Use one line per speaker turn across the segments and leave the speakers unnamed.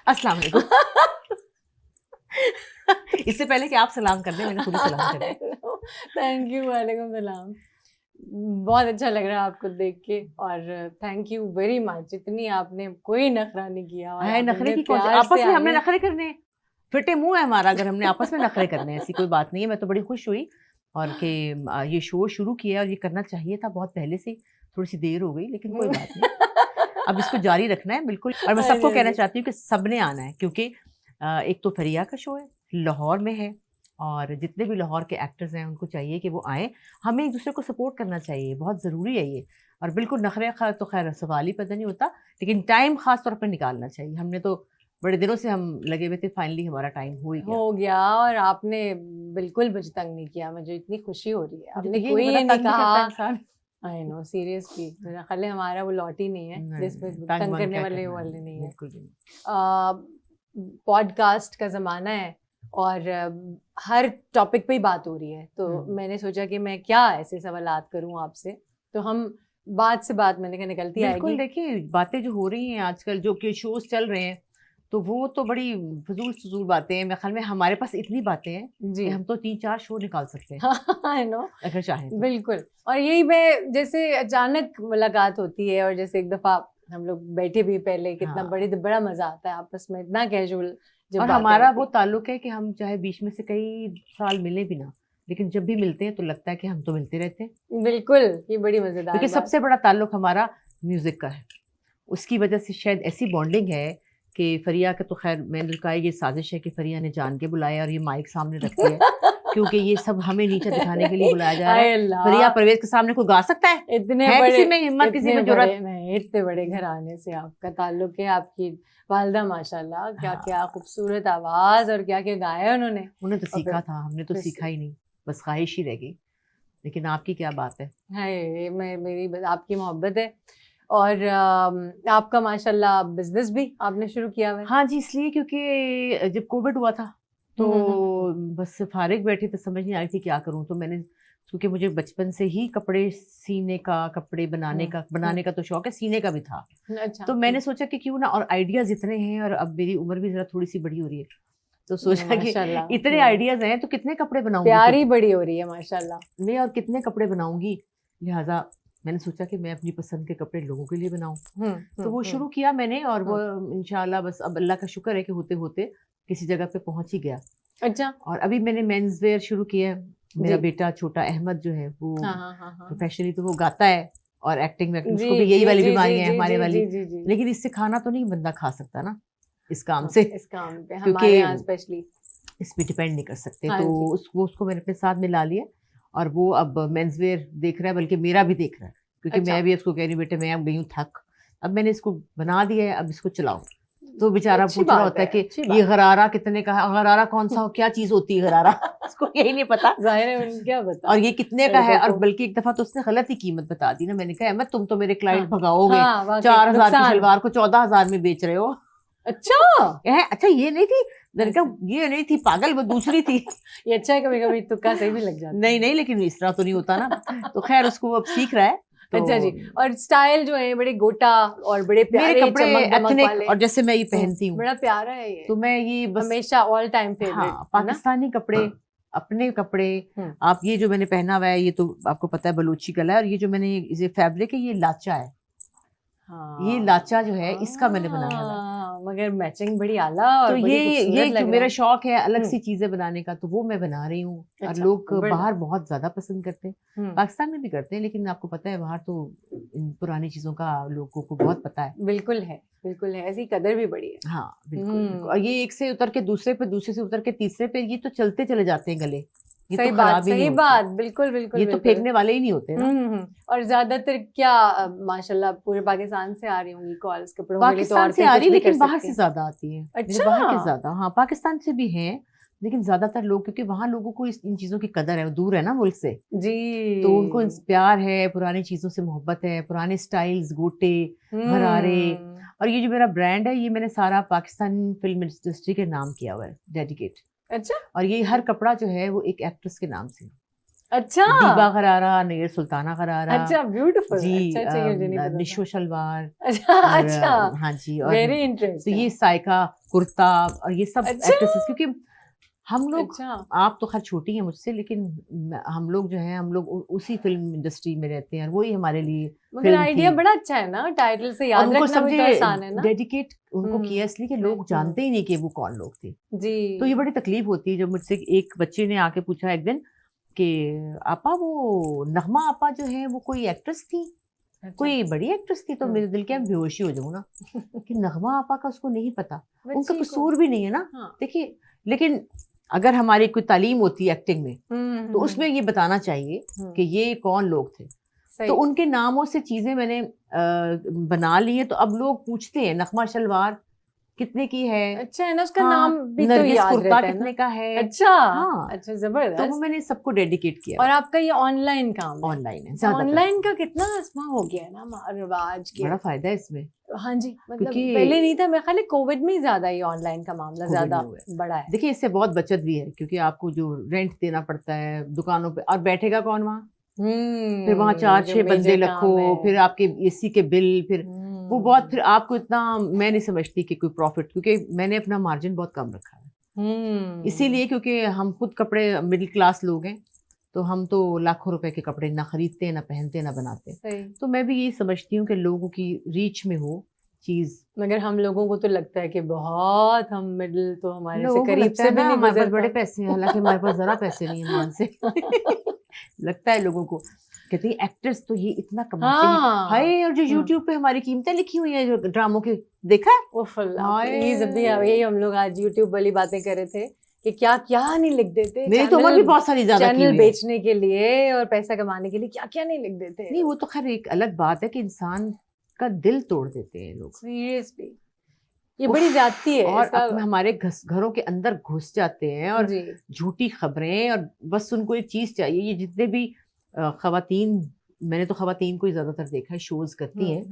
अस्सलाम वालेकुम। इससे पहले कि आप सलाम कर दें, मैंने खुद ही सलाम कर दिया।
थैंक यू, वालेकुम सलाम। बहुत अच्छा लग रहा है आपको देख के, और थैंक यू वेरी मच। इतनी आपने कोई नखरा नहीं किया, और
है
आप
नखरे
इतने
की कौन सी,
प्यार
आपस
से
में हमने
आगे।
नखरे करने हैं, फिटे मुंह है हमारा अगर हमने आपस में नखरे करने हैं, ऐसी कोई बात नहीं है। मैं तो बड़ी खुश हुई और कि ये शो शुरू किया, और ये करना चाहिए था बहुत पहले से। थोड़ी सी देर हो गई लेकिन कोई बात नहीं, अब इसको जारी रखना है बिल्कुल। और मैं
हाँ
सबको
जी, हाँ
कहना
जी।
चाहती हूँ कि सबने आना है, क्योंकि एक तो फरिया का शो है, लाहौर में है, और जितने भी लाहौर के एक्टर्स हैं उनको चाहिए कि वो आएँ। हमें एक दूसरे को सपोर्ट करना चाहिए, बहुत ज़रूरी है ये। और बिल्कुल नखरे का तो खैर सवाल ही पैदा नहीं होता, लेकिन टाइम ख़ास तौर पर निकालना चाहिए। हमने तो बड़े दिनों से हम लगे हुए थे, फाइनली हमारा टाइम हो ही गया।
हो गया, और आपने बिल्कुल मुझे तंग नहीं किया, मुझे इतनी खुशी हो रही है।
मुझे
आपने
तो ये
कोई
नहीं
ये
पता
नहीं
तंग भी करता
कहा।
इंसान।
आई नो, सीरियसली मेरा ख्याल है हमारा वो लॉट ही नहीं है
नहीं,
जिसमें
तंग
तंग
वंग
करने
क्या
वाले
करना है,
वाले नहीं है।
बिल्कुल भी नहीं।
पॉडकास्ट का ज़माना है, और हर टॉपिक पे ही बात हो रही है, तो मैंने सोचा कि मैं क्या ऐसे सवालात करूं आपसे, तो हम बात से बात मैंने कहा निकलती
बिल्कुल।
आएगी।
देखिए, बातें जो हो रही हैं आजकल, जो कि शोज चल रहे हैं, तो वो तो बड़ी फजूल बातें हैं। मेरे ख्याल में हमारे पास इतनी बातें हैं
जी।
कि हम तो 3-4 शो निकाल सकते हैं
आई नो,
अगर चाहें तो।
बिल्कुल। और यही मैं, जैसे अचानक मुलाकात होती है, और जैसे एक दफा हम लोग बैठे भी पहले, कितना
हाँ,
बड़ा मजा आता है आपस में, इतना कैजुअल जब
और
बातें
हमारा
होती
वो
हैं।
ताल्लुक है कि हम चाहे बीच में से कई साल मिले भी ना, लेकिन जब भी मिलते हैं तो लगता है कि हम तो मिलते रहते हैं।
बिल्कुल, ये बड़ी मजेदार
क्योंकि
बात
सबसे
है।
बड़ा ताल्लुक हमारा म्यूजिक का है। उसकी वजह से शायद ऐसी बॉन्डिंग है कि फरिया का तो खैर मैंने कहा ये साजिश है कि फरिया ने जान के बुलाया और ये माइक सामने रख दिया है, क्योंकि ये सब हमें नीचा दिखाने के लिए बुलाया जा रहा
हाय
है। फरिया
अल्लाह,
परवेज के सामने कोई गा सकता है?
इतने
है
बड़े,
किसी में हिम्मत, किसी
इतने
में
बड़े
जुर्रत?
नहीं, इतने बड़े घराने से आपका ताल्लुक है। आपकी वालदा माशाल्लाह, क्या
हाँ,
क्या खूबसूरत आवाज, और क्या क्या गाया उन्होंने।
उन्हें तो
और
सीखा था, हमने तो
फिर
सीखा ही नहीं, बस ख्वाहिश ही रह गई। लेकिन आपकी क्या बात है।
है, मैं मेरी आपकी मोहब्बत है। और आपका माशाल्लाह बिजनेस भी आपने शुरू किया हुआ है।
हाँ जी, इसलिए क्योंकि जब कोविड हुआ था तो बस फारिग बैठी तो समझ नहीं आई थी क्या करूं, तो मैंने, क्योंकि मुझे बचपन से ही कपड़े सीने का, कपड़े बनाने का तो शौक है, सीने का भी था।
अच्छा।
तो मैंने सोचा कि क्यों ना, और आइडियाज इतने हैं, और अब मेरी उम्र भी जरा थोड़ी सी बड़ी हो रही है, तो सोचा कि
माशाल्लाह,
इतने आइडियाज हैं तो कितने कपड़े बनाऊंगी खुद
प्यारी बड़ी हो रही है माशाल्लाह।
मैं, और कितने कपड़े बनाऊंगी। लिहाजा मैंने सोचा कि मैं अपनी पसंद के कपड़े लोगों के लिए बनाऊं। तो वो शुरू किया मैंने, और वो इंशाल्लाह बस अब अल्लाह का शुक्र है कि होते होते किसी जगह पे पहुंच ही गया।
अच्छा।
और अभी मैंने मेंस वेयर शुरू किया है। मेरा
जी।
बेटा छोटा अहमद जो है वो
हाँ हाँ हाँ हाँ।
प्रोफेशनली तो वो गाता है, और एक्टिंग में
जी
उसको भी यही
जी
वाली
जी जी
बीमारी है
जी
हमारे
जी
वाली।
जी जी जी।
लेकिन इससे खाना तो नहीं बंदा खा सकता ना, इस काम
हाँ,
से,
इस काम पे
क्योंकि
हमारे यहाँ स्पेशली।
इस पे डिपेंड नहीं कर सकते।
हाँ
तो
जी।
उसको मैंने अपने साथ मिला लिया, और वो अब मेंस वेयर देख रहा है, बल्कि मेरा भी देख रहा है, क्योंकि
अच्छा,
मैं भी उसको कह रही हूँ बेटे मैं अब गई हूँ थक, अब मैंने इसको बना दिया है, अब इसको चलाओ। तो बेचारा
अच्छी
पूछ रहा
बात
होता है
है,
कि
अच्छी
ये
बात है।
गरारा कितने का है, गरारा कौन सा, क्या चीज होती है गरारा उसको यही नहीं पता,
जाहिर है उन्हें क्या बता
और ये कितने का है।
लड़कों
और
को।
बल्कि एक दफा तो उसने गलत ही कीमत बता दी ना, मैंने कहा अहमद तुम तो मेरे
हाँ
क्लाइंट भगाओगे,
हाँ, वाकई
4,000 की
नुकसान।
शलवार को 14,000 में बेच रहे हो।
अच्छा।
अच्छा ये नहीं थी, मैंने
ऐसे
कहा ये नहीं थी पागल, वो दूसरी थी।
ये अच्छा है, कभी कभी तुक्का सही भी लग जाता
नहीं नहीं, लेकिन इस तरह तो नहीं होता ना। तो खैर उसको वो अब सीख रहा है। तो
अच्छा जी। और स्टाइल जो है बड़े गोटा और बड़े
मेरे
प्यारे
कपड़े
चमक दमक
एथनिक,
वाले।
और जैसे मैं ये पहनती हूँ,
बड़ा प्यारा है ये,
तो मैं ये बस,
हमेशा ऑल टाइम फेवरेट
हाँ,
है ना।
पाकिस्तानी कपड़े, अपने कपड़े।
हम्म।
आप ये जो मैंने पहना हुआ है ये तो आपको पता है बलूची गला है, और ये जो मैंने ये फैब्रिक है ये लाचा है, ये लाचा जो है इसका मैंने बनाया हुआ है।
मगर मैचिंग बड़ी आला
तो
और बड़ी
ये
खूबसूरत
जो
लग रहा
मेरा
है।
शौक है अलग सी चीजें बनाने का, तो वो मैं बना रही हूँ, और
अच्छा,
लोग
जबरदस्त।
बाहर बहुत ज्यादा पसंद करते हैं, पाकिस्तान में भी करते हैं, लेकिन आपको पता है बाहर तो इन पुरानी चीजों का लोगों को बहुत पता है।
बिल्कुल है, बिल्कुल है, ऐसी कदर भी बड़ी है।
हाँ बिल्कुल बिल्कुल। और ये एक से उतर के दूसरे पे, दूसरे से उतर के तीसरे पे, ये तो चलते चले जाते हैं गले, ये तो
सही बात,
खराब ही नहीं
सही
होते,
बात, बिल्कुल बिल्कुल
ये तो
बिल्कुल।
फेंकने वाले ही नहीं होते ना।
और ज्यादातर क्या माशाल्लाह पूरे पाकिस्तान से आ रही होंगी कॉल्स कपड़ों के लिए, तो
पाकिस्तान से
औरतें
आ
कुछ
रही,
भी कर
लेकिन बाहर
सकती
से
हैं।
ज्यादा आती है, मेरे
अच्छा।
बाहर के ज्यादा। हाँ, पाकिस्तान से भी हैं, लेकिन ज्यादातर लोग, क्योंकि वहां लोगों को इन चीजों की कदर है, वो दूर है ना मुल्क से,
जी।
तो उनको प्यार है, पुरानी चीजों से मोहब्बत है, पुराने स्टाइल्स, गोटे, गरारे। और ये जो मेरा ब्रांड है ये मैंने सारा पाकिस्तान फिल्म इंडस्ट्री के नाम किया हुआ है, डेडिकेट।
अच्छा।
और ये हर कपड़ा जो है वो एक एक्ट्रेस के नाम से।
अच्छा
दीबा खरारा, नैयर सुल्ताना खरारा,
अच्छा ब्यूटीफुल
जी
अच्छा ये मुझे नहीं पता था।
निशो शलवार,
अच्छा
और
अच्छा
हाँ जी, और
वेरी
तो
इंटरेस्टिंग
ये साइका कुर्ता, और ये सब
अच्छा
एक्ट्रेसेस, क्योंकि हम लोग,
अच्छा
आप तो खैर छोटी हैं मुझसे, लेकिन हम लोग जो हैं, हम लोग उसी फिल्म इंडस्ट्री में रहते हैं, और वही हमारे लिए
मगर
फिल्म
आइडिया
थी।
बड़ा अच्छा है ना टाइटल से
और
याद
उनको
रखना भी तो
समझे
आसान है ना
डेडिकेट उनको किया, इसलिए कि लोग जानते ही नहीं कि वो कौन लोग थे।
जी
तो ये बड़ी तकलीफ होती है जब मुझसे एक बच्चे ने आके पूछा एक दिन कि आपा, वो नगमा आपा जो है वो कोई एक्ट्रेस थी,
अच्छा
कोई बड़ी एक्ट्रेस थी? तो मेरे दिल के, बेहोश ही हो जाऊँ ना कि नगमा आपा का उसको नहीं पता, उनका
बच्ची को
कसूर भी नहीं है ना।
हाँ
देखिए, लेकिन अगर हमारी कोई तालीम होती है एक्टिंग में, तो
हम्म
उसमें ये बताना चाहिए कि ये कौन लोग थे।
सही
तो उनके नामों से चीजें मैंने बना ली हैं, तो अब लोग पूछते हैं नगमा शलवार कितने की है,
अच्छा है ना उसका
हाँ,
नाम भी तो
नरगिस
याद
कुर्ता
रहता है
कितने
ना
का है।
अच्छा
हाँ,
अच्छा
तो वो
जबरदस्त
मैंने सबको डेडिकेट किया।
और आपका ये ऑनलाइन काम है
ऑनलाइन है ज्यादातर,
ऑनलाइन का कितना असमा हो गया है ना रिवाज के
बड़ा फायदा है इसमें,
हाँ जी मतलब
क्योंकि
पहले नहीं था मेरे ख्याल है कोविड में ही ज्यादा ये ऑनलाइन का मामला
कोविड
ज्यादा
में हुआ है।
बड़ा है
देखिए, इससे बहुत बचत भी है, क्योंकि आपको जो रेंट देना पड़ता है दुकानों पे, और बैठेगा कौन वहाँ, फिर वहाँ
जो
4-6 बंदे
मेजर
रखो,
काम है
फिर आपके एसी के बिल, फिर वो बहुत, फिर आपको इतना मैं नहीं समझती कि कोई प्रॉफिट, क्योंकि मैंने अपना मार्जिन बहुत कम रखा है। इसीलिए क्योंकि हम खुद कपड़े मिडिल क्लास लोग हैं, तो हम तो लाखों रुपए के कपड़े ना खरीदते, ना पहनते, ना बनाते।
सही
तो मैं भी यही समझती हूँ कि लोगों की रीच में हो चीज।
मगर हम लोगों को तो लगता है कि बहुत हम मिडिल तो हमारे से
लोगों को
करीब
लगता
से
है
भी
ना
नहीं
हमारे पास
गुजरता
बड़े पैसे हैं, हालांकि हमारे पास जरा पैसे नहीं है मान से लगता है लोगों को, कहते हैं एक्टर्स तो ये इतना कमाते हैं,
हाँ
हाय, और जो यूट्यूब पे हमारी कीमतें लिखी हुई हैं जो ड्रामों की, देखा है?
उफ अल्लाह
हाय,
प्लीज अभी यही हम लोग आज यूट्यूब वाली बातें कर रहे थे कि क्या क्या नहीं लिख देते
मेरी तो उम्र भी बहुत सारी ज्यादा की
चैनल
हुई है।
बेचने के लिए और पैसा कमाने के लिए क्या क्या नहीं लिख देते
नहीं, वो तो खैर एक अलग बात है कि इंसान का दिल तोड़ देते हैं लोग,
सीरियसली ये
उफ,
बड़ी ज्यादती है
और
इसका
अपने हमारे घरों के अंदर घुस जाते हैं, और
जी
झूठी खबरें, और बस उनको एक चीज चाहिए। ये जितने भी खवातीन, मैंने तो खवातीन को ही ज्यादातर देखा है शोज करती हैं,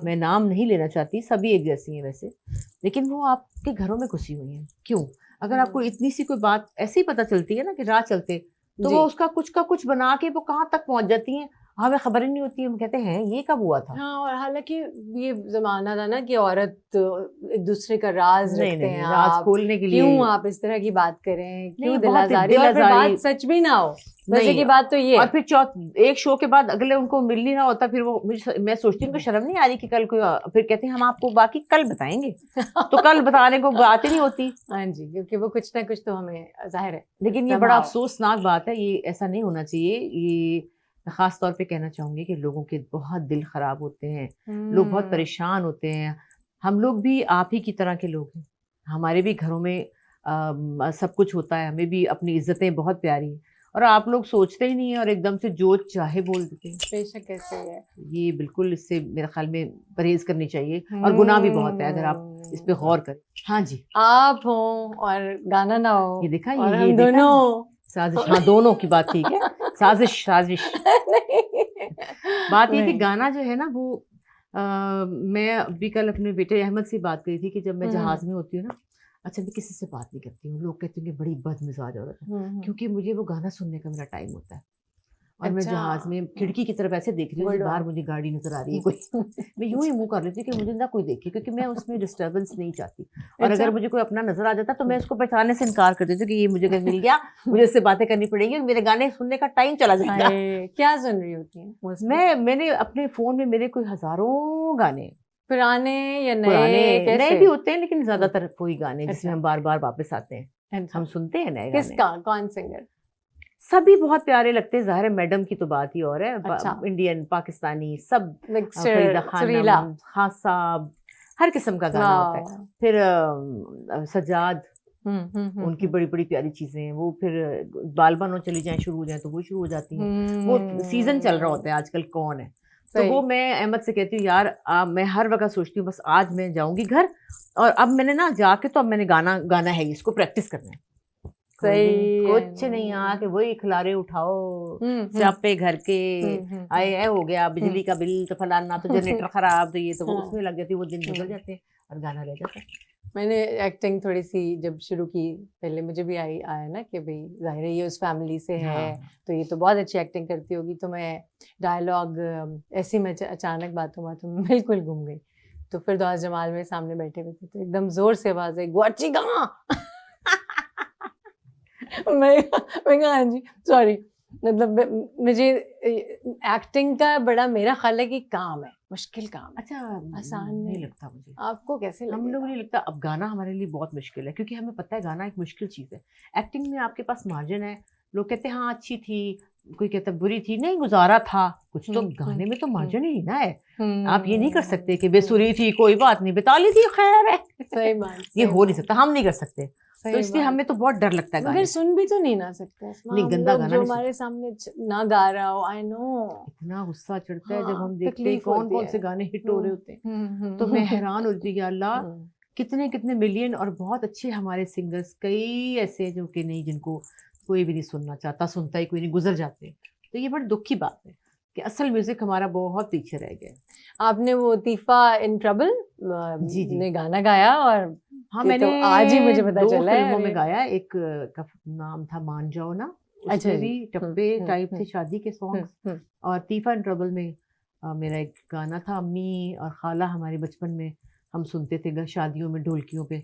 मैं नाम नहीं लेना चाहती, सभी एक जैसी हैं वैसे, लेकिन वो आपके घरों में घुसी हुई हैं। क्यों? अगर आपको इतनी सी कोई बात ऐसे ही पता चलती है ना कि राह चलते, तो वो उसका कुछ का कुछ बना के वो कहाँ तक पहुंच जाती हैं, हमें खबर ही नहीं होती, हम कहते हैं ये कब हुआ था।
हाँ और हालांकि ये जमाना था ना कि औरत एक दूसरे का राज
नहीं
रखते
नहीं,
हैं
राज
आप
खोलने के लिए
क्यों आप इस तरह की बात करें क्यों
नहीं,
दिल
बहुत
आजारी और फिर
दिल-आजारी-
बात सच भी ना हो वैसे
नहीं,
की बात तो ये
और फिर एक शो के बाद अगले उनको मिल नहीं रहा होता, फिर वो मैं सोचती हूँ उनको शर्म नहीं आ रही कि कल कोई फिर कहते हैं हम आपको बाकी कल बताएंगे, तो कल बताने को बात ही नहीं होती।
हाँ जी क्योंकि वो कुछ ना कुछ तो हमें जाहिर है
लेकिन ये बड़ा अफसोसनाक बात है, ये ऐसा नहीं होना चाहिए। ये मैं खास तौर पे कहना चाहूंगी कि लोगों के बहुत दिल खराब होते हैं, लोग बहुत परेशान होते हैं। हम लोग भी आप ही की तरह के लोग हैं, हमारे भी घरों में सब कुछ होता है, हमें भी अपनी इज्जतें बहुत प्यारी हैं, और आप लोग सोचते ही नहीं है और एकदम से जो चाहे बोल देते हैं।
बेशक ऐसे है
ये बिल्कुल, इससे मेरे ख्याल में परहेज करनी चाहिए, और गुनाह भी बहुत है अगर आप इस पे गौर करें। हाँ जी,
आप हो और गाना ना हो
ये देखा,
और
ये
हम
देखा
दोनों
साजिश, हाँ दोनों की बात ठीक है, साजिश साजिश। बात ये कि
नहीं।
गाना जो है ना वो मैं अभी कल अपने बेटे अहमद से बात करी थी कि जब मैं जहाज में होती हूँ ना, अच्छा मैं किसी से बात नहीं करती हूँ, लोग कहते हैं कि बड़ी बदमिजाज औरत है, क्योंकि मुझे वो गाना सुनने का मेरा टाइम होता है, और मैं जहाज में खिड़की की तरफ ऐसे देख रही हूँ, बाहर मुझे गाड़ी नजर आ रही है कोई मैं यूं ही मुंह कर लेती हूँ कि मुझे ना कोई देखे, क्योंकि मैं उसमें डिस्टर्बेंस नहीं चाहती, और अगर मुझे कोई अपना नजर आ जाता तो मैं उसको पहचानने से इनकार कर देती हूँ कि ये मुझे कहीं मिल गया, मुझे इससे बातें करनी पड़ेगी, मेरे गाने सुनने का टाइम चला जाएगा।
क्या सुन रही होती हैं
मैंने अपने फोन में मेरे कोई हजारों गाने,
पुराने या
पुराने
नए
नए भी होते हैं, लेकिन ज्यादातर कोई गाने जिसमें हम बार बार वापस आते हैं, हम सुनते हैं नए गाने।
किसका कौन सिंगर?
सभी बहुत प्यारे लगते हैं, ज़ाहिर है मैडम की तो बात ही और है, इंडियन पाकिस्तानी सब, फरीदा खानम, खान साहब, हर किस्म का गाना होता है। फिर सज्जाद, उनकी बड़ी बड़ी प्यारी चीजें हैं वो, फिर बाल बानो चली जाएं शुरू हो जाए तो वो शुरू हो जाती हैं, वो सीजन चल रहा होता है आजकल कौन है, तो वो मैं अहमद से कहती हूँ यार मैं हर वक्त सोचती हूँ बस आज मैं जाऊंगी घर, और अब मैंने ना जाके तो अब मैंने गाना है इसको प्रैक्टिस करना है।
सही
कुछ नहीं आके वही खिलारे उठाओ, स्यापे घर के, आए हो गया बिजली का बिल तो फलाना, तो जनरेटर खराब, तो ये तो वो उसमें लग जाती है, वो दिन गुजर जाते हैं और गाना रह जाता है।
मैंने एक्टिंग थोड़ी सी जब शुरू की, पहले मुझे भी आया ना कि भाई जाहिर है ये उस फैमिली से है,
हाँ
तो ये तो बहुत अच्छी एक्टिंग करती होगी, तो मैं डायलॉग ऐसी में अचानक बातों में बिल्कुल घूम गई। तो फिर दौस जमाल मेरे सामने बैठे हुए थे, तो एकदम जोर से आवाज आई, गुआची कहाँ? मैं कहा हाँ जी सॉरी, मतलब मुझे एक्टिंग का बड़ा मेरा ख्याल है कि काम है, मुश्किल काम है,
अच्छा
आसान
नहीं
नहीं।
लगता मुझे,
आपको कैसे
हम लोग
लगेगा?
नहीं लगता। अब गाना हमारे लिए बहुत मुश्किल है क्योंकि हमें पता है गाना एक मुश्किल चीज़ है। एक्टिंग में आपके पास मार्जिन है, लोग कहते हैं हाँ अच्छी थी, कोई कहता है बुरी थी, नहीं गुजारा था कुछ, तो गाने में तो मार्जिन ही ना है। आप ये नहीं कर सकते कि बेसुरी थी कोई बात नहीं, बिता ली थी खैर है।
सही बात,
ये
सही
हो नहीं
बात,
सकता, हम नहीं कर सकते। तो
सही
इसलिए
बात।
हमें तो बहुत डर लगता है
मगर
गाने से।
सुन भी तो नहीं ना सकते
नहीं
हम
गंदा
लोग,
गाना
जो
नहीं सुन,
हमारे सामने ना गा रहा हो, आई नो
इतना गुस्सा चढ़ता है जब
हाँ
हम देखते हैं
तकलीफ
कौन
होती
कौन
है।
से गाने हिट हो रहे होते हैं। तो मैं हैरान होती हूँ, या अल्लाह
हम्म,
कितने कितने मिलियन और बहुत अच्छे हमारे सिंगर्स कई ऐसे हैं जो कि नहीं, जिनको कोई भी नहीं सुनना चाहता, सुनता ही कोई नहीं, गुजर जाते हैं। तो ये बड़ी दुख की बात है कि असल म्यूजिक हमारा बहुत पीछे रह गया है।
आपने वो तीफा इन ट्रबल
जी जी
ने गाना गाया, और
हाँ,
ये
मैंने
तो आज ही मुझे पता
2
चला है।
फिल्मों में
अरे
गाया। एक का नाम था मान जाओ ना,
अच्छा
उसमें
जी।
भी टप्पे टाइप थे, शादी के सॉन्ग्स।
हम्म।
और तीफा इन ट्रबल में मेरा एक गाना था, अम्मी और खाला हमारे बचपन में हम सुनते थे, शादियों में ढोलकियों पे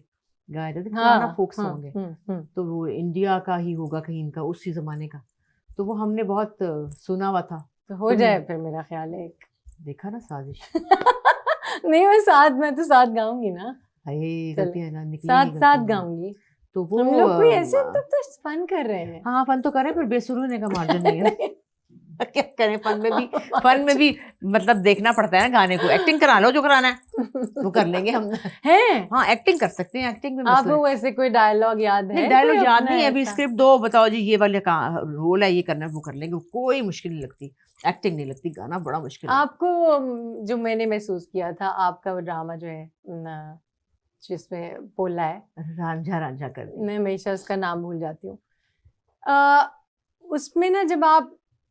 गाया जाता था, पुराना
हाँ
फोक सॉन्ग है। तो वो इंडिया का ही होगा कहीं, इनका उसी जमाने का। तो वो हमने बहुत सुना हुआ था।
तो हो
तुम
जाए फिर, मेरा ख्याल है एक
देखा ना साजिश,
नहीं मैं तो साथ गाऊंगी ना,
हाय
चल
गलतियां ना निकलेंगी,
साथ साथ
गलतियां।
गाऊंगी।
तो वो
हम लोग कोई ऐसे तो फन कर रहे हैं।
हाँ फन तो करें, पर बेसुर होने का मार्जिन नहीं है ना। क्या करें, फन में भी मतलब देखना पड़ता है ना गाने को। एक्टिंग करा लो जो कराना है वो कर लेंगे हम।
हैं
हाँ एक्टिंग कर सकते हैं, एक्टिंग में मसला
आपको
है।
वैसे कोई डायलॉग याद
नहीं
है, कोई
डायलॉग याद
अपना
नहीं है, अभी
ऐसा?
स्क्रिप्ट दो, बताओ जी ये वाले का रोल है, ये करना है, वो कर लेंगे, कोई मुश्किल नहीं लगती। एक्टिंग नहीं लगती, गाना बड़ा मुश्किल है।
आपको जो मैंने महसूस किया था, आपका वो ड्रामा जो है जिसमें पोला है,
रांझा रांझा कर दी।
मैं हमेशा उसका नाम भूल जाती हूँ। अ, उसमें ना जब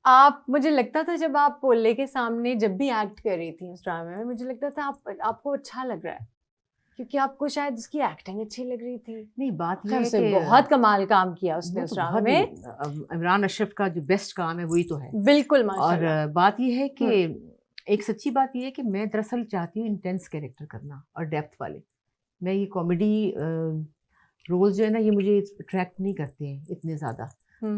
आप मुझे लगता था, जब आप पोले के सामने जब भी एक्ट कर रही थी उस ड्रामे में, मुझे लगता था आपको अच्छा लग रहा है, क्योंकि आपको शायद उसकी एक्टिंग अच्छी लग रही थी।
नहीं बात ये
खैर
है
से
कि
बहुत कमाल काम किया उसने
वो
उस
तो
ड्रामे
बहुत
में,
इमरान अशरफ का जो बेस्ट काम है वही तो है।
बिल्कुल
और
माशाल्लाह।
बात ये है कि एक सच्ची बात ये है कि मैं दरअसल चाहती हूँ इंटेंस कैरेक्टर करना और डेप्थ वाले। मैं ये कॉमेडी रोल्स जो है ना, ये मुझे अट्रैक्ट नहीं करते हैं इतने ज़्यादा।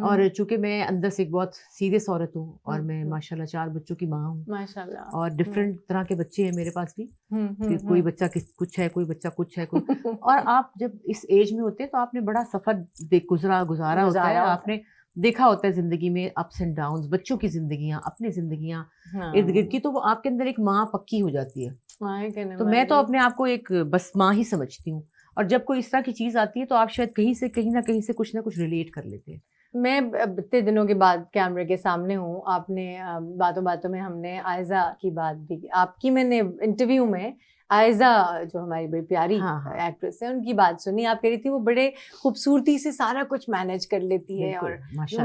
और चूंकि मैं अंदर से एक बहुत सीरियस औरत हूँ, और मैं माशाल्लाह 4 बच्चों की माँ हूँ,
माशाल्लाह।
और डिफरेंट तरह के बच्चे हैं मेरे पास भी, कि कोई
हम्म।
बच्चा कुछ है, कोई बच्चा कुछ है, कोई और आप जब इस एज में होते हैं तो आपने बड़ा सफ़र गुजारा होता है, आपने देखा होता है ज़िंदगी में अप्स एंड डाउन्स, बच्चों की ज़िंदगियाँ, अपनी ज़िंदगियाँ इर्द गिर्द की, तो वो आपके अंदर एक माँ पक्की हो जाती है। तो मैं तो अपने आप को एक बस माँ ही समझती हूँ, और जब कोई इस तरह की चीज़ आती है तो आप शायद कहीं ना कहीं से कुछ ना कुछ रिलेट कर लेते हैं।
मैं इतने दिनों के बाद कैमरे के सामने हूँ, आपने बातों बातों में हमने आयजा की बात भी की, आपकी मैंने इंटरव्यू में आयजा जो हमारी बड़ी प्यारी
हाँ
एक्ट्रेस है उनकी बात सुनी। आप कह रही थी वो बड़े खूबसूरती से सारा कुछ मैनेज कर लेती है, और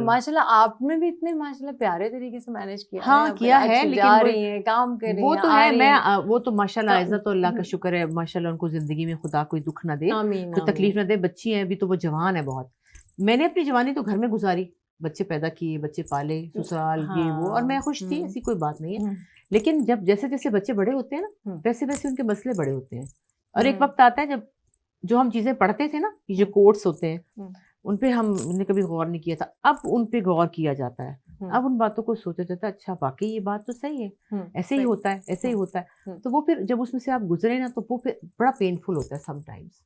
माशाल्लाह आपने भी इतने माशाल्लाह प्यारे तरीके से मैनेज किया
हाँ
है,
किया है, लेकिन
जा रही हैं, काम कर रही
वो
हैं,
तो
आ
है,
रही
मैं
हैं।
वो तो माशाल्लाह आयजा तो अल्लाह का शुक्र है, माशाल्लाह उनको जिंदगी में खुदा कोई दुख ना दे,
आमीन
कोई तकलीफ
आमीन।
ना दे। बच्ची है अभी तो वो जवान है बहुत। मैंने अपनी जवानी तो घर में गुजारी, बच्चे पैदा किए, बच्चे पाले, ससुराल ये वो, और मैं खुश थी, ऐसी कोई बात नहीं है। लेकिन जब जैसे जैसे बच्चे बड़े होते हैं ना, वैसे वैसे उनके मसले बड़े होते हैं, और एक वक्त आता है जब जो हम चीजें पढ़ते थे ना, ये जो कोट्स होते हैं, उन पे हमने कभी गौर नहीं किया था, अब उन पे गौर किया जाता है। अब उन बातों को सोचा जाता है, अच्छा वाकई ये बात तो सही है, ऐसे ही होता है, ऐसे ही होता है। तो वो फिर जब उसमें से आप गुजरे ना, तो वो फिर बड़ा पेनफुल होता है समटाइम्स,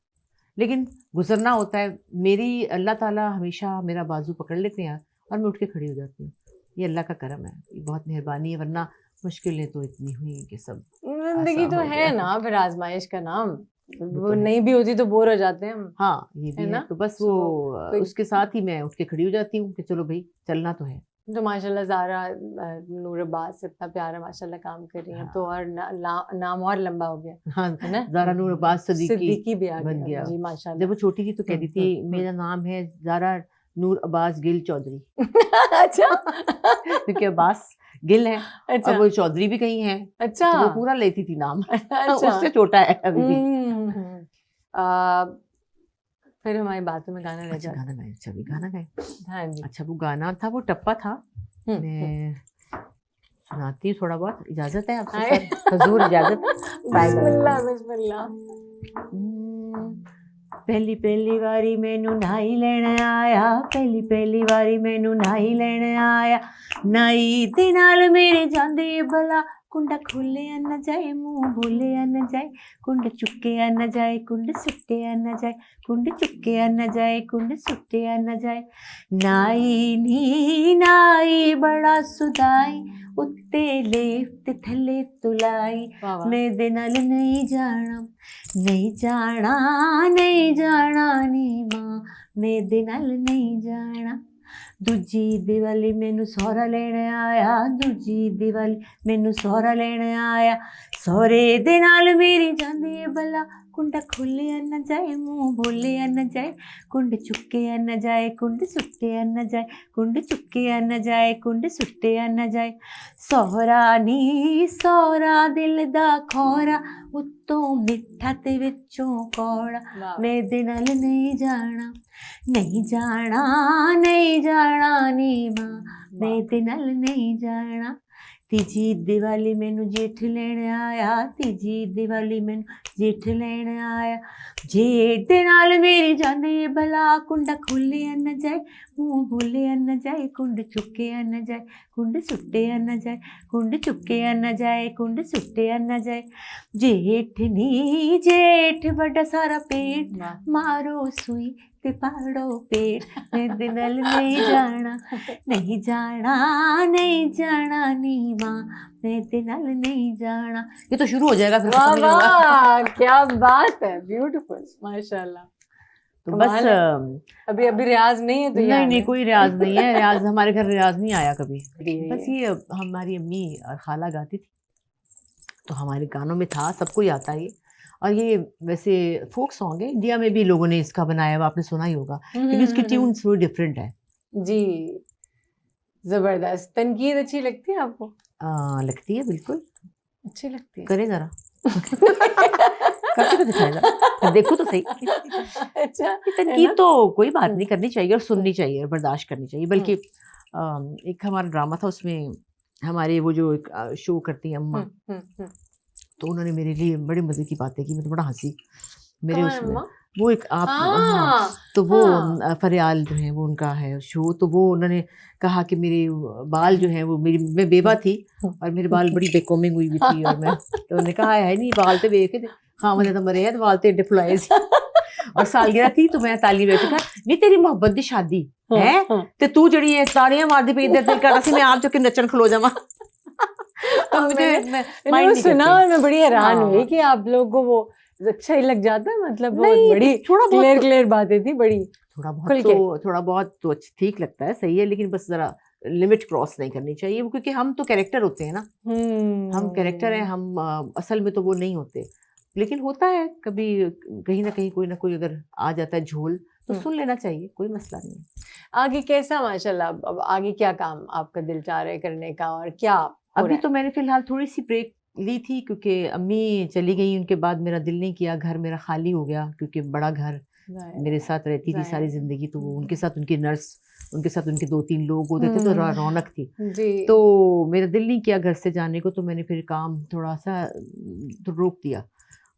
लेकिन गुजरना होता है। मेरी अल्लाह ताला हमेशा मेरा बाजू पकड़ लेते हैं और मैं उठ के खड़ी हो जाती हूँ। ये अल्लाह का करम है, ये बहुत मेहरबानी है, वरना मुश्किलें तो इतनी हुई कि सब
जिंदगी तो है ना फिर आजमाइश का नाम, वो
तो
नहीं भी होती तो बोर हो जाते हैं हम।
हाँ ये भी है, तो बस वो उसके साथ ही मैं उठ के खड़ी हो जाती हूँ कि चलो भाई चलना तो है।
तो माशाल्लाह ज़ारा नूर अब्बास इतना प्यारा माशाल्लाह काम कर रही हैं, तो और नाम और लंबा हो गया
हाँ
है ना।
ज़ारा नूर अब्बास
सिद्दीकी भी आ
बन गया
जी
जब
माशाल्लाह।
वो छोटी थी तो कहती थी मेरा नाम है ज़ारा नूर अब्बास गिल चौधरी।
अच्छा
क्योंकि अब्बास गिल है,
अच्छा
और वो चौधरी भी कहीं है,
अच्छा
तो वो पूरा लेती थी नाम।
अच्छा
उससे छोटा है अभी भी।
फिर हमारी बातों में गाना रह
अच्छा
जाता।
गाना गाए, अच्छा भी गाना गाए।
हाँ जी।
अच्छा वो गाना था, वो टप्पा था, मैं सुनाती हूँ थोड़ा बहुत, इजाजत है आपसे
हाय।
सर, हजूर इजाजत।
बिस्मिल्लाह बिस्मिल्लाह।
पहली पहली वारी मैनू नाई लेने आया, पहली पहली वारी मैनू नाई लेने आया, नाई दे नाल मेरे जांदे भला, कुंडा खोलिया न जाए मुंह बोलिया न जाए, कुंड चुकिया न जाए कुंड सुटिया न जाए, कुंड चुकिया न जाए कुंड सुटिया न जाए, नाई नी नाई बड़ा सुदाई, उत्ते लेफ्ट थले तुलाई,
वाह वाह।
मैं दे नाल नहीं जाना, नहीं जाना, नहीं जाना नी मां, मैं दे नाल नहीं जाना। दूजी दिवाली मैनू सौरा लेने आया, दूजी दिवाली मैनू सौरा लेने आया, सौरे दे नाल मेरी जांदी है भला, कुंडा खोलिया न जाए मुंह बोलिया न जाए, कुंड चुकिया न जाए कुंड सुटिया न जाए, कुंड चुकिया न जाए कुंड सुटिया न जाए, सौरा नी सौरा दिल दा खौरा, उत्तों मिठा ते विचों कौड़ा,
वाह।
मैं दे नाल नहीं जाना, नहीं जाना, नहीं जाना नी मां, मैं ते नाल नहीं जाना। तीजी दिवाली मैनू जेठ लेने आया, तीजी दिवाली मैनू जेठ लेने आया, जेठ दे नाल मेरी जांदी है भला, कुंडा खोलिया न जाए मुंह बोलिया न जाए, कुंड चुकिया न जाए कुंड सुटिया न जाए, कुंड चुकिया न जाए कुंड सुटिया न जाए, जेठ नी जेठ बड़ा सारा पेट,
वाह।
मारो सुई ते पाड़ो पेट, मैं दे नाल नहीं जाना, नहीं जाना, नहीं जाना नी मां, मैं ते नाल नहीं जाना। ये तो शुरू हो जाएगा फिर
वाह
खत्म नहीं होगा।
वाह, क्या बात है, ब्यूटीफुल, माशाल्लाह।
तो बस
कमाल है। अभी अभी रियाज नहीं है तो
नहीं नहीं
है।
कोई रियाज नहीं है, रियाज हमारे घर रियाज नहीं आया कभी।
ये
बस ये हमारी अम्मी और खाला गाती थी, तो हमारे गानों में था, सबको ही आता है ये। और ये वैसे फोक सॉन्ग है, इंडिया में भी लोगों ने इसका बनाया हुआ, आपने सुना ही होगा, क्योंकि उसकी ट्यून थोड़ी डिफरेंट है।
जी, जबरदस्त। तनकीद अच्छी लगती है आपको?
लगती है, बिल्कुल।
अच्छी लगती है।
करे जरा करके तो दिखाए जरा, देखो तो सही।
अच्छा, है
तनकीद
ना?
तो कोई बात नहीं, करनी चाहिए और सुननी चाहिए और बर्दाश्त करनी चाहिए। बल्कि एक हमारा ड्रामा था, उसमें हमारे वो जो एक शो करती हैं अम्मा, तो उन्होंने मेरे लिए बड़े मज़े की बातें की, मैं तो बड़ा हंसी मेरे
कौन
उसमें।
अम्मा?
वो एक आप हाँ, तो वो फरियाल जो है वो उनका है शो, तो वो उन्होंने कहा कि मेरे बाल जो हैं वो मेरी, मैं बेवा थी और मेरे बाल बड़ी बेकोमिंग हुई थी, और मैं तो उन्होंने कहा है नहीं बाल तो बेके थे, हाँ मैंने तो मरे हैं बाल तो एडे फुलाए सी। और सालगिरह थी तो मैं ताली बजा के कहा नहीं तेरी मोहब्बत दी शादी है ते तू जड़ी है ताड़ियां मारदी पई, दिल करदा सी मैं आप जो के नचन खलो जावां। तो मुझे
मैंने वो सुना और मैं बड़ी हैरान हुई कि आप लोगों को वो अच्छा ही लग जाता है, मतलब बहुत बड़ी
थोड़ा बहुत
क्लियर बातें थी, बड़ी
थोड़ा बहुत तो ठीक लगता है, सही है, लेकिन बस जरा लिमिट क्रॉस नहीं करनी चाहिए, क्योंकि हम तो कैरेक्टर होते हैं ना, हम कैरेक्टर हैं, हम असल में तो वो नहीं होते। लेकिन होता है कभी कहीं ना कहीं कोई ना कोई अगर आ जाता है झोल तो सुन लेना चाहिए, कोई मसला नहीं है।
आगे कैसा माशाल्लाह, अब आगे क्या काम आपका दिल चाह रहा है करने का, और क्या
अभी तो मैंने फिलहाल थोड़ी सी ब्रेक ली थी, क्योंकि अम्मी चली गई, उनके बाद मेरा दिल नहीं किया, घर मेरा खाली हो गया, क्योंकि बड़ा घर मेरे साथ रहती थी सारी जिंदगी, तो उनके साथ उनकी नर्स, उनके साथ उनके 2-3 लोग होते थे, तो रौनक थी
जी।
तो मेरा दिल नहीं किया घर से जाने को, तो मैंने फिर काम थोड़ा सा तो रोक दिया।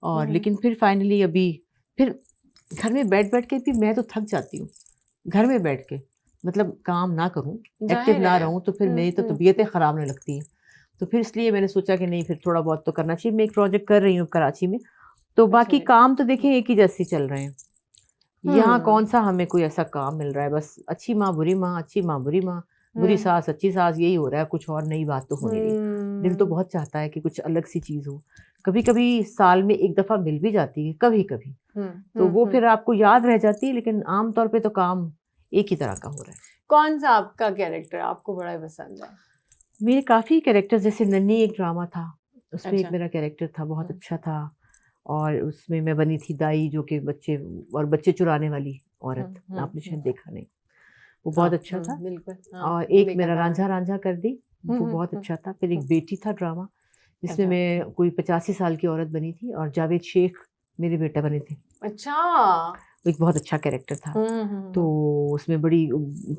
और लेकिन फिर फाइनली अभी फिर घर में बैठ बैठ के भी मैं तो थक जाती हूँ, घर में बैठ के मतलब काम ना करूँ, एक्टिव ना रहूँ, तो फिर मेरी तो तबीयतें ख़राब होने लगती हैं। तो फिर इसलिए मैंने सोचा कि नहीं, फिर थोड़ा बहुत तो करना चाहिए। मैं एक प्रोजेक्ट कर रही हूँ कराची में, तो बाकी काम तो देखें एक ही जैसे चल रहे हैं। यहाँ कौन सा हमें कोई ऐसा काम मिल रहा है, बस अच्छी माँ बुरी माँ, अच्छी माँ बुरी माँ, बुरी सास अच्छी सास, यही हो रहा है, कुछ और नई बात तो हो नहीं रही। दिल तो बहुत चाहता है कि कुछ अलग सी चीज़ हो, कभी कभी साल में एक दफ़ा मिल भी जाती है, कभी कभी तो वो फिर आपको याद रह जाती है, लेकिन आम तौर पे तो काम एक ही तरह का हो रहा है।
कौन सा आपका कैरेक्टर आपको बड़ा पसंद है?
मेरे काफ़ी कैरेक्टर्स, जैसे नन्ही एक ड्रामा था, उसमें एक मेरा कैरेक्टर था, बहुत अच्छा था, और उसमें मैं बनी थी दाई, जो कि बच्चे चुराने वाली औरत, आपने शायद देखा नहीं, वो बहुत अच्छा था।
बिल्कुल।
और एक मेरा रांझा रांझा कर दी, वो बहुत अच्छा था। फिर एक बेटी था ड्रामा, जिसमें मैं कोई 85 साल की औरत बनी थी, और जावेद शेख मेरे बेटा बने थे।
अच्छा।
एक बहुत अच्छा कैरेक्टर था। तो
हम्म।
उसमें बड़ी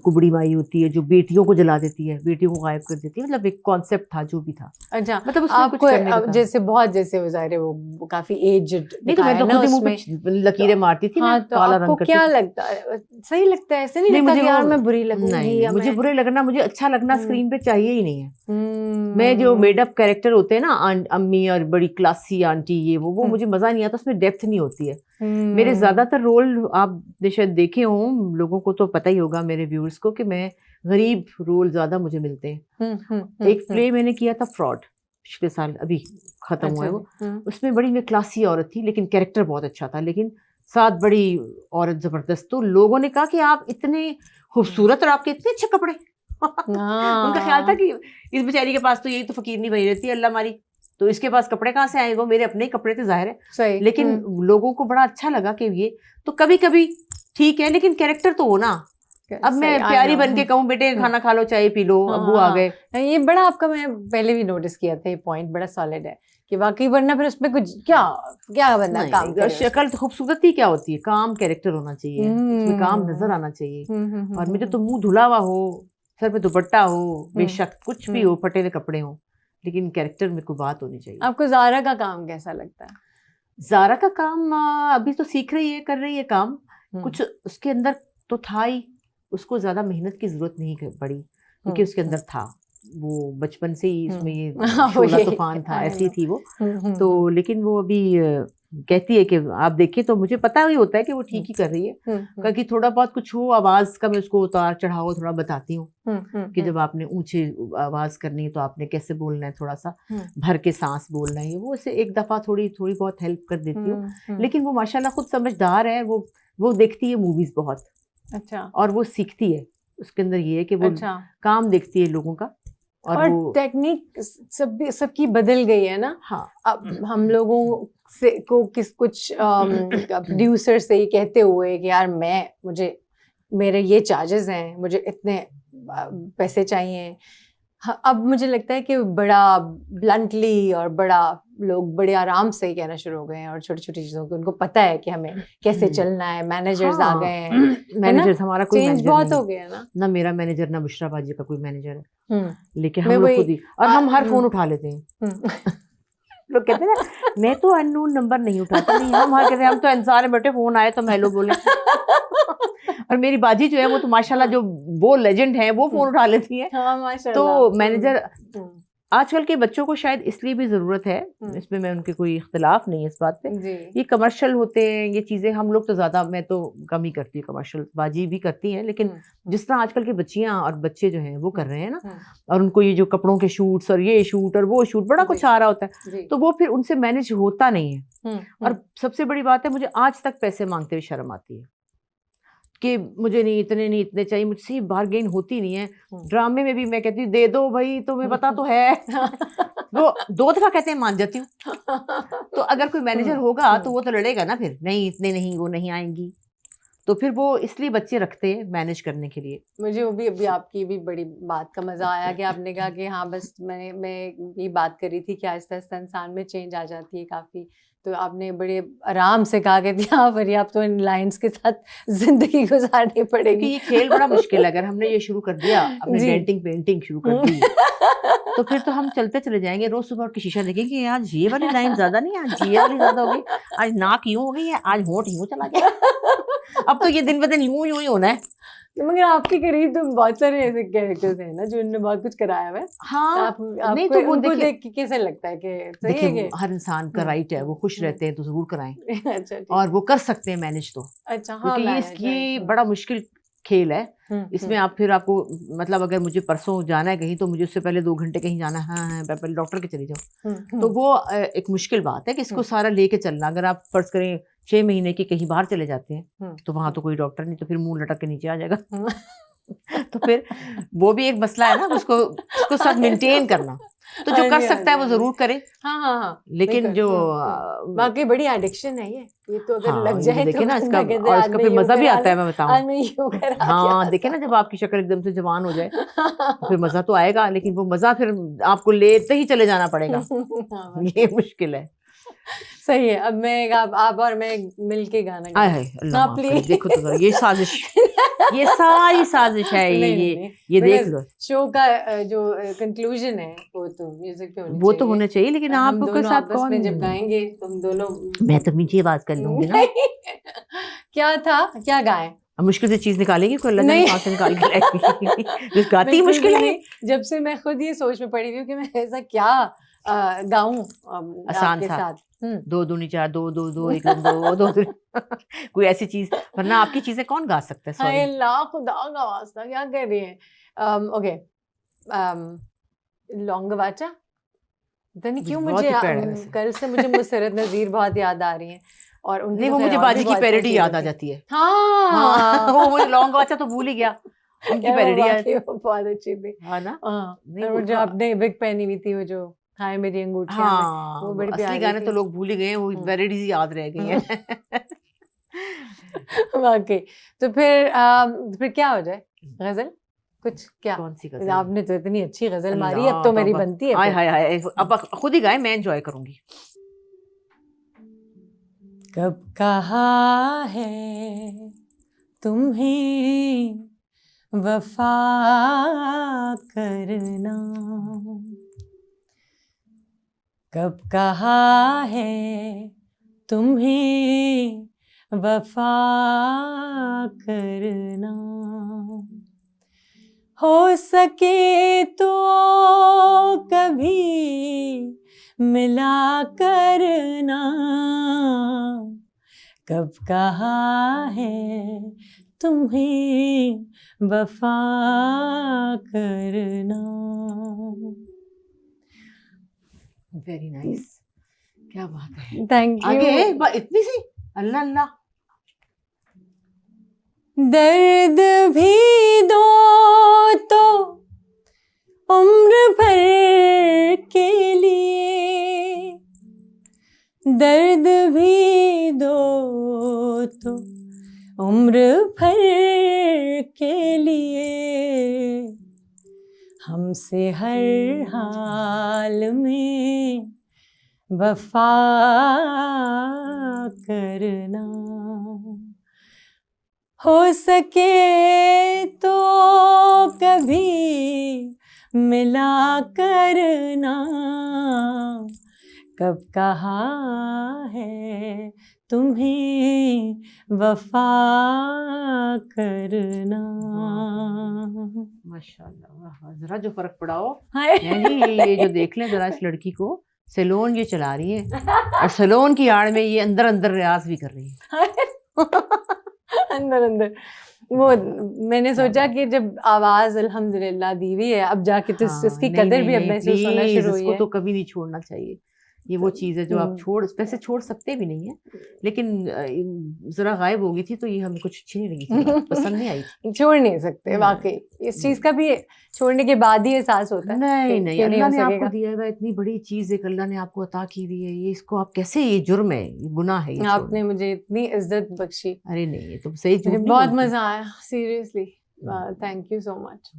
कुबड़ी माई होती है जो बेटियों को जला देती है, बेटियों को गायब कर देती है, मतलब एक कॉन्सेप्ट था जो भी था,
अच्छा,
मतलब उसमें कुछ
आपको
करने का था।
जैसे बहुत जैसे वो ज़ाहिर है वो काफी एज्ड
नहीं तो मैं
दिखाया
तो
ना
खुद ही मुंह पे
उसमें।
लकीरें मारती थी, मैं
हाँ, तो
काला
आपको
रंग करती
क्या
थी।
लगता है, सही लगता है? ऐसे नहीं
नहीं
लगता
मुझे
कि
वो,
यार मैं बुरी
नहीं
लगूंगी
नहीं
या
मुझे
मैं।
बुरे लगना, मुझे अच्छा लगना
हम्म।
स्क्रीन पे चाहिए ही नहीं है। मैं जो
हम्म।
मेडअप कैरेक्टर होते हैं ना, अम्मी और बड़ी क्लासी आंटी, ये वो
हम्म।
मुझे मजा नहीं आता, उसमें डेप्थ नहीं होती है। मेरे
हम्म।
ज्यादातर रोल आपने शायद देखे हों, लोगों को तो पता ही होगा मेरे व्यूअर्स को, कि मैं गरीब रोल ज्यादा मुझे मिलते हैं। एक प्ले मैंने किया था फ्रॉड, पिछले साल अभी खत्म हुआ
अच्छा
है
जी।
वो। उसमें बड़ी मैं क्लासी औरत थी, लेकिन कैरेक्टर बहुत अच्छा था, लेकिन साथ बड़ी औरत जबरदस्त। तो लोगों ने कहा कि आप इतने खूबसूरत और आपके इतने अच्छे कपड़े। उनका ख्याल था
हाँ,
कि इस बेचारी के पास तो यही तो फकीरनी बनी रहती है, अल्लाह मारी, तो इसके पास कपड़े कहाँ से आएंगे? मेरे अपने ही कपड़े थे जाहिर है,
सही।
लेकिन लोगों को बड़ा अच्छा लगा कि ये तो कभी कभी ठीक है, लेकिन कैरेक्टर तो हो ना। अब मैं
सही, आई
प्यारी
नो।
बन के कहूँ बेटे खाना खा लो, चाय पी लो, अब्बू आ
हाँ,
गए।
ये बड़ा आपका मैं पहले भी नोटिस किया था, ये पॉइंट बड़ा सॉलिड है कि वाकई, वरना फिर उसमें कुछ क्या क्या बंदा
नहीं
काम
नहीं,
करे उसमें।
शक्ल तो खूबसूरती क्या होती है, काम कैरेक्टर होना चाहिए, उसमें काम नजर
हम्म।
आना चाहिए।
हम्म।
और मुझे तो मुंह धुला हुआ हो, सर पे दुपट्टा हो, बेशक कुछ भी हो,
हम्म।
फटे हुए कपड़े हो, लेकिन कैरेक्टर में कोई बात होनी चाहिए।
आपको जारा का काम कैसा लगता है?
जारा का काम अभी तो सीख रही है, कर रही है काम,
हम्म।
कुछ उसके अंदर तो था ही, उसको ज्यादा मेहनत की जरूरत नहीं पड़ी, क्योंकि उसके अंदर था, वो बचपन से ही उसमें ये
हाँ, वो
शोला
ये
तूफान था,
आई
ऐसी
नो।
थी वो। तो लेकिन वो अभी कहती है कि आप देखिए, तो मुझे पता ही होता है कि वो ठीक ही कर रही है, क्योंकि थोड़ा बहुत कुछ हो आवाज का मैं उसको उतार चढ़ाव थोड़ा बताती हूँ, कि जब आपने ऊंची आवाज करनी है तो आपने कैसे बोलना है, थोड़ा सा भर के सांस बोलना है, वो उसे एक दफा थोड़ी थोड़ी बहुत हेल्प कर देती हूँ। लेकिन वो माशाल्लाह खुद समझदार है, वो देखती है मूवीज बहुत,
अच्छा,
और वो सीखती है, उसके अंदर ये है कि वो
अच्छा।
काम देखती है लोगों का, और
और
वो
टेक्निक सबकी बदल गई है ना।
हाँ।
अब हम लोगों से को कुछ प्रोड्यूसर से ही कहते हुए कि यार मुझे मेरे ये चार्जेस हैं, मुझे इतने पैसे चाहिए। अब मुझे लगता है कि बड़ा ब्लंटली और बड़ा लोग बड़े आराम से ही कहना शुरू हो गए हैं, और छोटी छोटी चीजों को उनको पता है कि हमें कैसे चलना है। मैनेजर्स आ गए हैं, है ना?
मैनेजर्स हमारा कोई
चेंज
मैनेजर
बहुत
नहीं
हो
है,
गया है ना।
ना मेरा मैनेजर ना बुशरा बाजी का कोई मैनेजर है, लेकिन
मैं
हम लोग
वही
खुद ही, और हम हर फोन उठा लेते हैं। लोग कहते हैं ना मैं तो अननोन नंबर नहीं उठाती, नहीं हम हर कहते हैं हम तो इंसान है बेटे, फोन आए तो हम हेलो बोले। और मेरी बाजी जो है वो तो माशाल्लाह, जो वो लेजेंड है, वो फोन उठा लेती है।
हाँ,
तो
माशाल्लाह।
मैनेजर आजकल के बच्चों को शायद इसलिए भी ज़रूरत है, इसमें मैं उनके कोई इख्तिलाफ नहीं है इस बात पे,
जी।
ये कमर्शियल होते हैं ये चीज़ें, हम लोग तो ज़्यादा, मैं तो कम ही करती हूँ कमर्शियल, बाजी भी करती हैं, लेकिन जिस तरह आजकल के बच्चियाँ और बच्चे जो हैं वो कर रहे हैं ना, और उनको ये जो कपड़ों के शूट्स और ये शूट और वो शूट बड़ा कुछ आ रहा होता है, तो वो फिर उनसे मैनेज होता नहीं है। और सबसे बड़ी बात है, मुझे आज तक पैसे मांगते हुए शर्म आती है कि मुझे नहीं इतने चाहिए, मुझसे बार्गेन होती नहीं है। ड्रामे में भी मैं कहती हूँ दे दो भाई, तुम्हें पता तो है। वो 2 दफा कहते हैं, मान जाती हूँ। तो अगर कोई मैनेजर होगा तो वो तो लड़ेगा ना, फिर नहीं इतने नहीं, वो नहीं आएंगी, तो फिर वो इसलिए बच्चे रखते हैं मैनेज करने के लिए।
मुझे वो भी अभी आपकी भी बड़ी बात का मजा आया कि आपने कहा कि हाँ बस मैं ये बात कर रही थी कि आहिस्ता आहिस्ता इंसान में चेंज आ जाती है काफ़ी। तो आपने बड़े आराम से कहा कि हाँ फरिया आप तो इन लाइंस के साथ जिंदगी गुजारनी
क्योंकि
पड़ेगी।
ये खेल बड़ा मुश्किल है, अगर हमने ये शुरू कर दिया, अपने
जी।
डेंटिंग पेंटिंग शुरू कर दी, तो फिर तो हम चलते चले जाएंगे, रोज सुबह उठ के शीशा देखेंगे, आज ये वाली लाइन ज्यादा नहीं, आज ये वाली ज्यादा हो गई, आज नाक यूं हो गई है, आज होंठ यूं चला गया। अब तो ये दिन ब दिन यूं यूं ही होना है।
मगर आपके करीब तो बहुत सारे ऐसे कैरेक्टर्स हैं ना जो इन्होंने बहुत कुछ कराया हुआ है।
हाँ, नहीं
आपको
तो वो
उनको
देखिए,
देख के कैसे लगता है कि सही है
देखिए
कि
हर इंसान का राइट है, वो खुश रहते हैं तो जरूर कराएं,
अच्छा ठीक।
और वो कर सकते हैं मैनेज तो,
अच्छा हाँ,
क्योंकि
मैनेज
ये बड़ा मुश्किल खेल है। इसमें आप फिर आपको, मतलब अगर मुझे परसों जाना है कहीं, तो मुझे उससे पहले 2 घंटे कहीं जाना है, हाँ मैं पहले डॉक्टर के चली जाऊँ, तो वो एक मुश्किल बात है कि इसको सारा लेके चलना। अगर आप फर्ज करें 6 महीने के कहीं बाहर चले जाते हैं, तो वहां तो कोई डॉक्टर नहीं, तो फिर मुंह लटक के नीचे आ जाएगा। तो फिर वो भी एक मसला है ना, उसको सब मेंटेन करना, तो जो कर सकता है वो जरूर करे।
हाँ हाँ हाँ,
लेकिन जो
बाकी बड़ी एडिक्शन है ये तो अगर लग
ये
जाए
देखे
तो
ना इसका,
कहते
और
आज
इसका
मैं
फिर
यूं
मजा भी
करा
आता है,
लूं,
मैं बताऊं।
आज मैं यूं करा
हाँ
क्या
देखे ना, जब आपकी शक्ल एकदम से जवान हो जाए, तो फिर मजा तो आएगा, लेकिन वो मजा फिर आपको लेते ही चले जाना पड़ेगा। ये मुश्किल है।
सही है, अब मैं आप और मैं मिलके गाना
आय
गाएं।
हाय अल्लाह
हाँ
माफ करे,
प्लीज।
देखो तो जरा, ये साजिश, ये सारी साजिश है, ये देख
बिकॉज
लो।
शो का जो कंक्लूजन है वो तो म्यूजिक पे होनी
वो तो
चाहिए।
होना चाहिए, लेकिन
हम
आपको के
दोनों
साथ
आपस
कौन,
में जब गाएंगे तो हम दोनों
मैं तो मीठी आवाज कर लूंगी ना।
नहीं। क्या था, क्या गाएं?
अब मुश्किल से चीज निकालेंगी, कोई अल्लाह जाने
नहीं।
कहाँ से निकाल के लाएगी। जो गाती
बिल्कुल
मुश्किल
भी
है।
नहीं, जब से मैं खुद ये सोच में पड़ी हुई हूँ कि मैं ऐसा क्या गाऊं
आसान
आपके
सा,
साथ।
2 दूनी 4, 2 2 2 1 2 2 2 कोई ऐसी चीज, वरना आपकी चीजें कौन गा सकता है,
हाय
सॉरी।
अल्लाह, खुदा का वास्ता क्या कर रही है? ओके, लौंगवाचा। पता नहीं क्यों
बहुत
मुझे
ही पैड़ा है वैसे।
कल से मुझे मुसरत नज़ीर बहुत याद आ रही है, और उनकी
नहीं,
तो
वो
खैर
मुझे
और भी
बाजी की
बहुत सारी
पैरोडी याद
चीजें
आ
थी।
जाती है।
हाँ
हाँ वो मुझे लॉन्ग वाचा तो भूल ही गया, उनकी
यार वो
पैरोडी याद।
वाकई वो बहुत अच्छी थी।
हाँ ना,
हाँ,
नहीं
और
वो
वो जो
तो,
आपने विग पहनी हुई थी, वो जो खाए मेरी अंगूठियां में,
हाँ
वो
वो
बड़ी
असली
प्यारी
गाने
थी।
तो लोग भूल ही गए हैं, वो पैरोडीज याद रह गई हैं।
वाकई। तो फिर क्या हो जाए, गजल कुछ क्या?
कौन सी गजल?
आपने तो इतनी अच्छी गजल मारी, अब
अल्लाह
तो मेरी
तौबा,
बनती है
हाय
फिर।
हाय हाय, अब खुद ही गाए, मैं एंजॉय करूंगी।
कब कहा है तुम्हें वफा करना, कब कहा है तुम्हें वफा करना, हो सके तो कभी मिला करना, कब कहा है तुम्हें वफा करना।
वेरी नाइस, क्या बात है।
थैंक
आगे
यू।
इतनी सी, अल्लाह अल्लाह।
दर्द भी दो तो उम्र भर के लिए, दर्द भी दो तो उम्र भर के लिए, हमसे हर हाल में वफा करना, हो सके तो कभी मिला करना, कब कहा है तुम्हें वफा करना।
माशाल्लाह, वाह, जरा जो फर्क पड़ा हो।
हाय।
नहीं ये जो देख लें जरा इस लड़की को, सैलून ये चला रही है, और सैलून की आड़ में ये अंदर अंदर रियाज भी कर रही है।
अंदर अंदर वो, मैंने सोचा कि जब आवाज अल्हम्दुलिल्लाह दी हुई है, अब जाके तो
हाँ,
इसकी
नहीं
कदर
नहीं
भी अब
नहीं,
महसूस होना
प्लीज
शुरू हुई
इसको
है।
तो कभी नहीं छोड़ना चाहिए। ये वो चीज़ है जो आप वैसे छोड़ सकते भी नहीं है, लेकिन जरा गायब हो गई थी तो ये हमें कुछ अच्छी नहीं लगी थी, पसंद नहीं आई थी।
छोड़ नहीं सकते वाकई, इस चीज का भी छोड़ने के बाद ही एहसास होता है
नहीं
कि
नहीं,
क्यों नहीं
अल्लाह
हो
ने आपको
सकेगा।
दिया है, इतनी बड़ी चीज एक अल्लाह ने आपको अता की हुई है, ये इसको आप कैसे, ये जुर्म है, ये गुनाह है, ये
आपने मुझे इतनी इज्जत बख्शी,
अरे नहीं, ये तो सही झूठ
मुझे
नहीं
बहुत
बोलती।
मजा आया seriously. Thank you so much.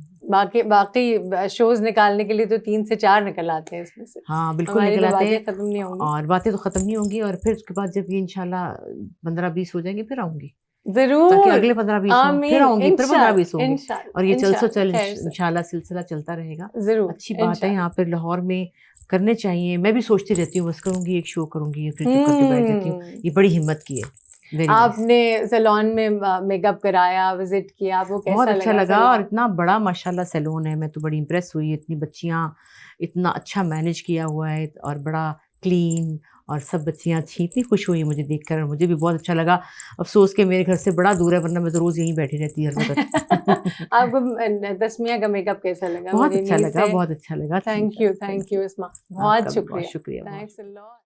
बाकी शोज निकालने के लिए तो 3 से 4 निकल आते हैं इसमें से।
हाँ बिल्कुल
हमारी
निकल
तो
आते
बातें
हैं,
खत्म नहीं होंगी।
और बातें तो खत्म नहीं होंगी, और फिर उसके बाद जब ये इंशाल्लाह 15-20 हो जाएंगे फिर आऊंगी,
जरूर,
ताकि अगले 15-20 हो, फिर
आमीन,
आऊंगी, फिर 15-20 होंगे,
इंशाल्लाह
और ये चल सो चल
खैर से।
इंशाल्लाह सिलसिला चलता रहेगा।
जरूर,
अच्छी बात है, यहाँ पर लाहौर में करने चाहिए। मैं भी सोचती रहती हूँ बस करूंगी, एक शो करूंगी, फिर चुप करके बैठ जाती हूँ। ये बड़ी हिम्मत की है। वेरी नाइस,
आपने सैलून में मेकअप कराया, विजिट किया, वो
बहुत
कैसा
अच्छा
लगा
लगा, और
सैलून?
इतना बड़ा माशाल्लाह सैलून है, मैं तो बड़ी इम्प्रेस हुई, इतनी बच्चियाँ, इतना अच्छा मैनेज किया हुआ है, और बड़ा क्लीन, और सब बच्चियाँ अच्छी, इतनी खुश हुई मुझे देखकर, और मुझे भी बहुत अच्छा लगा। अफसोस कि मेरे घर से बड़ा दूर है, वरना मैं तो रोज़ यहीं बैठी रहती हर वक्त।
आपको तस्मिया का मेकअप कैसा लगा?
बहुत
मेरी
अच्छा
नीज
लगा,
है।
बहुत अच्छा लगा।
थैंक यू इस्मा, बहुत
आपका भी बहुत
शुक्रिया।
शुक्रिया।
Thanks a lot.